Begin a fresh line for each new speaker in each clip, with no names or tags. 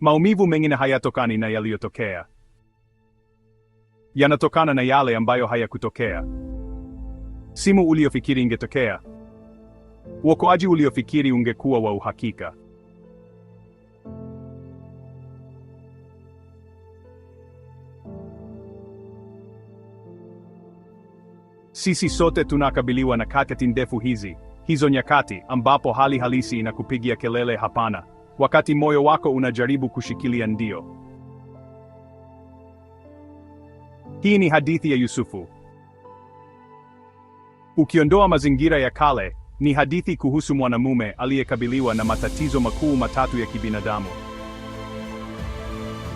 Maumivu mengine hayatokani na yaliyotokea. Yanatokana na yale ambayo hayakutokea. Simu uliofikiri ingetokea. Uokoaji uliofikiri ungekuwa wa uhakika. Sisi sote tunakabiliwa na nyakati ndefu hizo nyakati ambapo hali halisi inakupigia kelele hapana, wakati moyo wako unajaribu kushikilia ndio. Hii ni hadithi ya Yusufu. Ukiondoa mazingira ya kale, ni hadithi kuhusu mwanamume aliyekabiliwa na matatizo makuu matatu ya kibinadamu: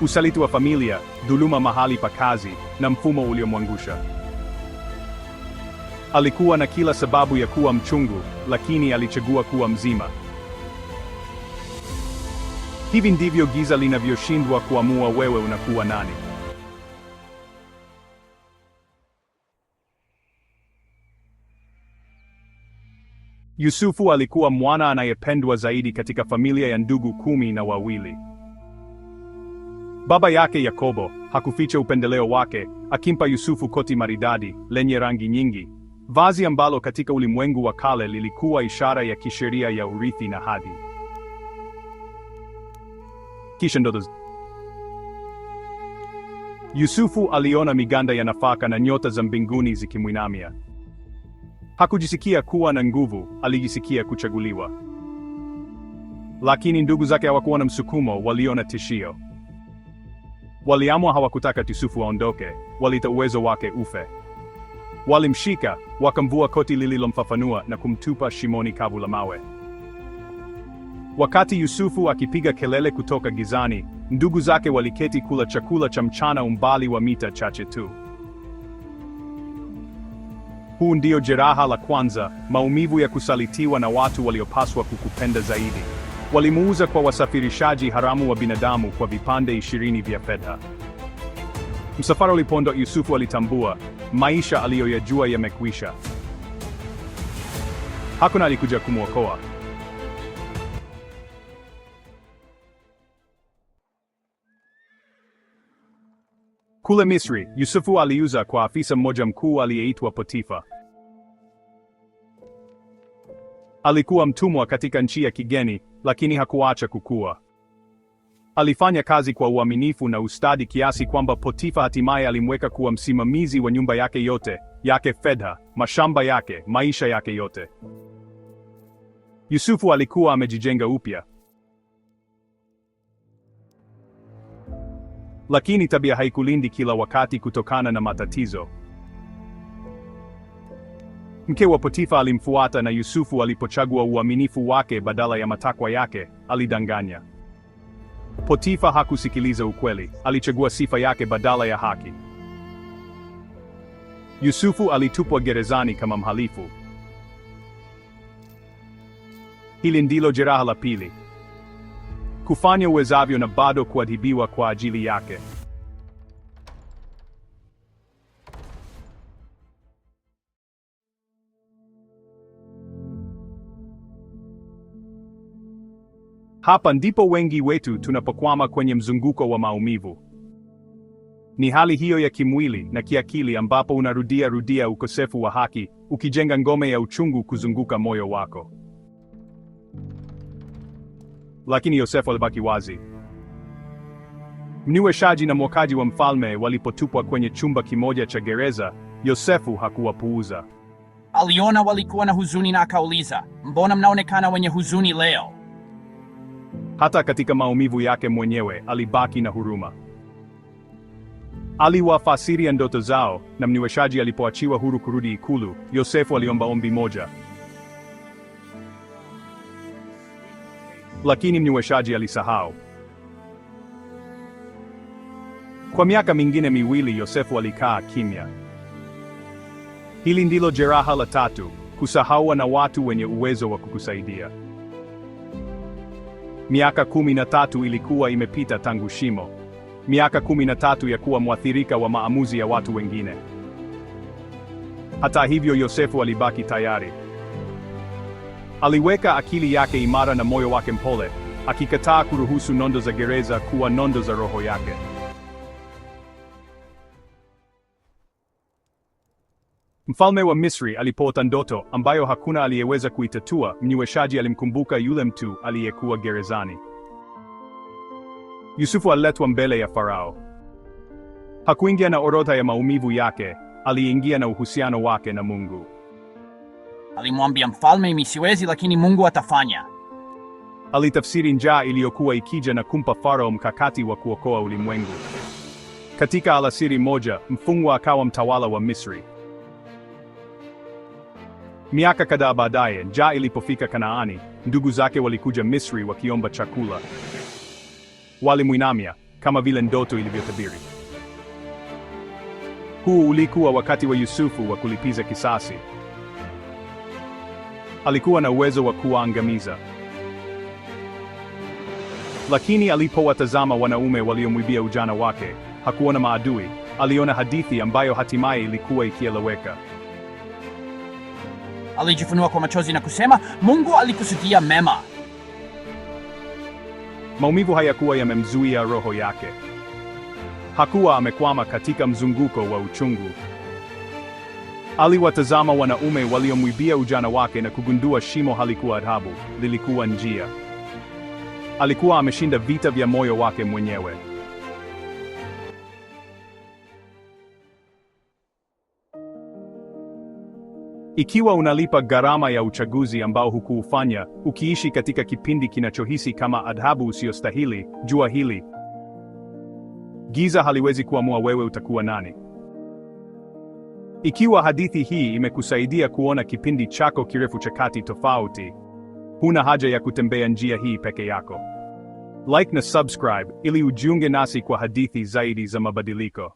usaliti wa familia, dhuluma mahali pa kazi, na mfumo uliomwangusha. Alikuwa na kila sababu ya kuwa mchungu, lakini alichagua kuwa mzima. Hivi ndivyo giza linavyoshindwa kuamua wewe unakuwa nani. Yusufu alikuwa mwana anayependwa zaidi katika familia ya ndugu 12. Baba yake Yakobo hakuficha upendeleo wake, akimpa Yusufu koti maridadi lenye rangi nyingi, vazi ambalo katika ulimwengu wa kale lilikuwa ishara ya kisheria ya urithi na hadhi. Kisha ndoto. Yusufu aliona miganda ya nafaka na nyota za mbinguni zikimwinamia. Hakujisikia kuwa na nguvu, alijisikia kuchaguliwa. Lakini ndugu zake hawakuwa na msukumo, waliona tishio. Waliamua hawakutaka Yusufu aondoke, walita uwezo wake ufe. Walimshika, wakamvua koti lililomfafanua na kumtupa shimoni kavu la mawe. Wakati Yusufu akipiga kelele kutoka gizani, ndugu zake waliketi kula chakula cha mchana umbali wa mita chache tu. Huu ndio jeraha la kwanza, maumivu ya kusalitiwa na watu waliopaswa kukupenda zaidi. Walimuuza kwa wasafirishaji haramu wa binadamu kwa vipande 20 vya fedha. Msafara ulipoondoka, Yusufu alitambua maisha aliyoyajua yamekwisha. Hakuna alikuja kumwokoa. Kule Misri, Yusufu aliuza kwa afisa mmoja mkuu aliyeitwa Potifa. Alikuwa mtumwa katika nchi ya kigeni, lakini hakuacha kukua. Alifanya kazi kwa uaminifu na ustadi kiasi kwamba Potifa hatimaye alimweka kuwa msimamizi wa nyumba yake yote, fedha, mashamba yake, maisha yake yote. Yusufu alikuwa amejijenga upya. Lakini tabia haikulindi kila wakati kutokana na matatizo. Mke wa Potifa alimfuata na Yusufu alipochagua uaminifu wake badala ya matakwa yake, alidanganya. Potifa hakusikiliza ukweli, alichagua sifa yake badala ya haki. Yusufu alitupwa gerezani kama mhalifu. Hili ndilo jeraha la pili. Kufanya uwezavyo na bado kuadhibiwa kwa ajili yake. Hapa ndipo wengi wetu tunapokwama kwenye mzunguko wa maumivu. Ni hali hiyo ya kimwili na kiakili ambapo unarudia ukosefu wa haki, ukijenga ngome ya uchungu kuzunguka moyo wako. Lakini Yosefu alibaki wazi. Mnyweshaji na mwokaji wa mfalme walipotupwa kwenye chumba kimoja cha gereza, Yosefu hakuwapuuza.
Aliona walikuwa na huzuni na akauliza, mbona mnaonekana wenye huzuni leo?
Hata katika maumivu yake mwenyewe alibaki na huruma. Aliwafasiria ndoto zao, na mnyweshaji alipoachiwa huru kurudi ikulu, Yosefu aliomba ombi moja. Lakini mnyweshaji alisahau. Kwa miaka mingine miwili Yosefu alikaa kimya. Hili ndilo jeraha la tatu, kusahauwa na watu wenye uwezo wa kukusaidia. Miaka 13 ilikuwa imepita tangu shimo. Miaka 13 ya kuwa mwathirika wa maamuzi ya watu wengine. Hata hivyo Yosefu alibaki tayari. Aliweka akili yake imara na moyo wake mpole, akikataa kuruhusu nondo za gereza kuwa nondo za roho yake. Mfalme wa Misri alipoota ndoto ambayo hakuna aliyeweza kuitatua. Mnyweshaji alimkumbuka yule mtu aliyekuwa gerezani. Yusufu aliletwa mbele ya Farao. Hakuingia na orodha ya maumivu yake, aliingia na uhusiano wake na Mungu.
Alimwambia mfalme, mimi siwezi, lakini Mungu atafanya.
Alitafsiri njaa iliyokuwa ikija na kumpa Farao mkakati wa kuokoa ulimwengu. Katika alasiri moja, mfungwa akawa mtawala wa Misri. Miaka kadhaa baadaye, njaa ilipofika Kanaani, ndugu zake walikuja Misri wakiomba chakula. Walimwinamia kama vile ndoto ilivyotabiri. Huu ulikuwa wakati wa Yusufu wa kulipiza kisasi. Alikuwa na uwezo wa kuwaangamiza. Lakini alipowatazama wanaume waliomwibia ujana wake, hakuona maadui, aliona hadithi ambayo hatimaye ilikuwa ikieleweka.
Alijifunua kwa machozi na kusema, Mungu alikusudia mema.
Maumivu hayakuwa yamemzuia roho yake. Hakuwa amekwama katika mzunguko wa uchungu. Aliwatazama wanaume waliomwibia ujana wake na kugundua shimo halikuwa adhabu, lilikuwa njia. Alikuwa ameshinda vita vya moyo wake mwenyewe. Ikiwa unalipa gharama ya uchaguzi ambao hukuufanya, ukiishi katika kipindi kinachohisi kama adhabu usiyostahili, jua hili: giza haliwezi kuamua wewe utakuwa nani. Ikiwa hadithi hii imekusaidia kuona kipindi chako kirefu cha kati tofauti, huna haja ya kutembea njia hii peke yako. Like na subscribe ili ujiunge nasi kwa hadithi zaidi za mabadiliko.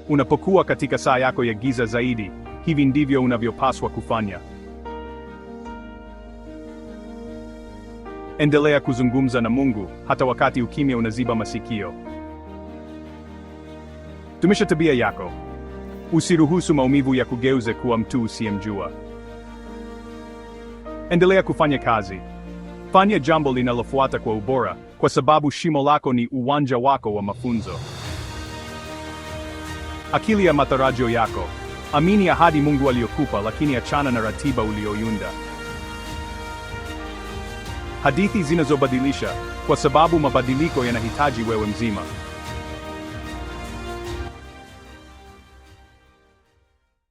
Unapokuwa katika saa yako ya giza zaidi, hivi ndivyo unavyopaswa kufanya. Endelea kuzungumza na Mungu hata wakati ukimya unaziba masikio. Dumisha tabia yako. Usiruhusu maumivu ya kugeuze kuwa mtu usiyemjua. Endelea kufanya kazi. Fanya jambo linalofuata kwa ubora, kwa sababu shimo lako ni uwanja wako wa mafunzo. Akili ya matarajio yako. Amini ahadi Mungu aliyokupa, lakini achana na ratiba uliyoiunda. Hadithi zinazobadilisha, kwa sababu mabadiliko yanahitaji wewe mzima.